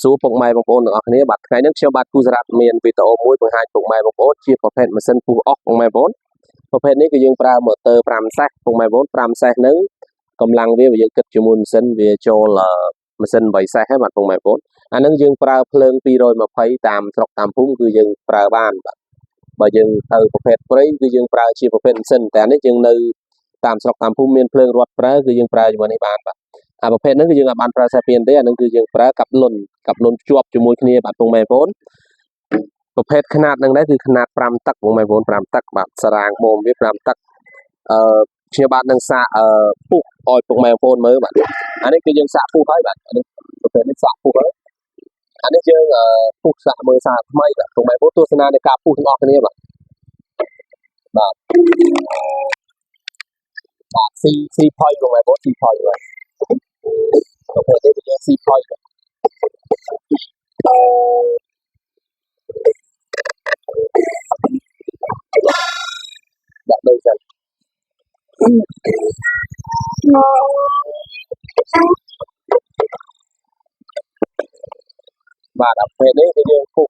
số phục mai bóng ôn ở này bạn cái nước cho bạn khu giặc miền vì tổ mũi bằng hai phục mai bóng ôn chia phục hệ mà sân khu ốc phục mai vốn phục hệ này cái dương pra motor pram sát phục mai vốn pram sát nứng cầm lăng với dương kịch cho môn sân về cho là mà sân bảy sát hết bạn phục mai vốn anh nâng dương pra phơn pi rồi mà phải tam sọc tam phúng cứ dương pra ban bởi dương từ phục hệ với cứ dương pra chia phục hệ sânแต่นี่dương nơi tam sọc tam phúng miền phơn ruột pra cứ dương praอยู่ในบ้านประเภทนั้นคือยังอันปราศเปลี่ยนได้อันนั้นคือยังปลากับลนจวบจมูกเนี่ยแบบตรงไม้โพนประเภทขนาดนั้นได้คือขนาดปรามตักตรงไม้โพนปรามตักแบบสรางโมมวิปรามตักเชื่อบ้านนังสะปุ๊กออยตรงไม้โพนมือแบบอันนี้คือยังสะปุ๊กให้แบบอันนี้ประเภทนี้สะปุ๊กให้อันนี้ยังปุ๊กสะมือสะไม่แบบตรงไม้โพนตัวสนาในการปุ๊กทั้งออกนี้แบบซีพอยตรงไม้โพนซีพอยเลยประเภทนี้เป็นซีพอยแบบโดยใจvà đặc biệt đấy thì như khu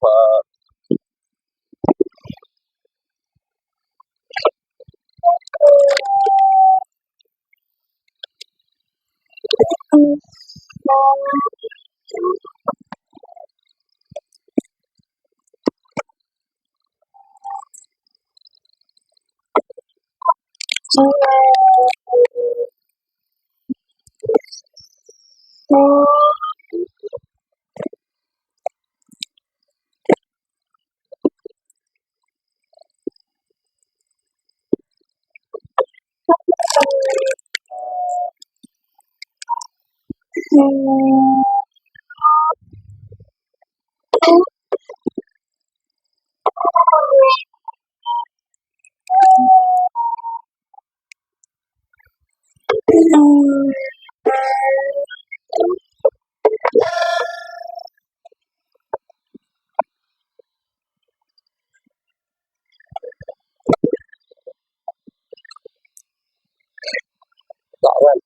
rõ ràng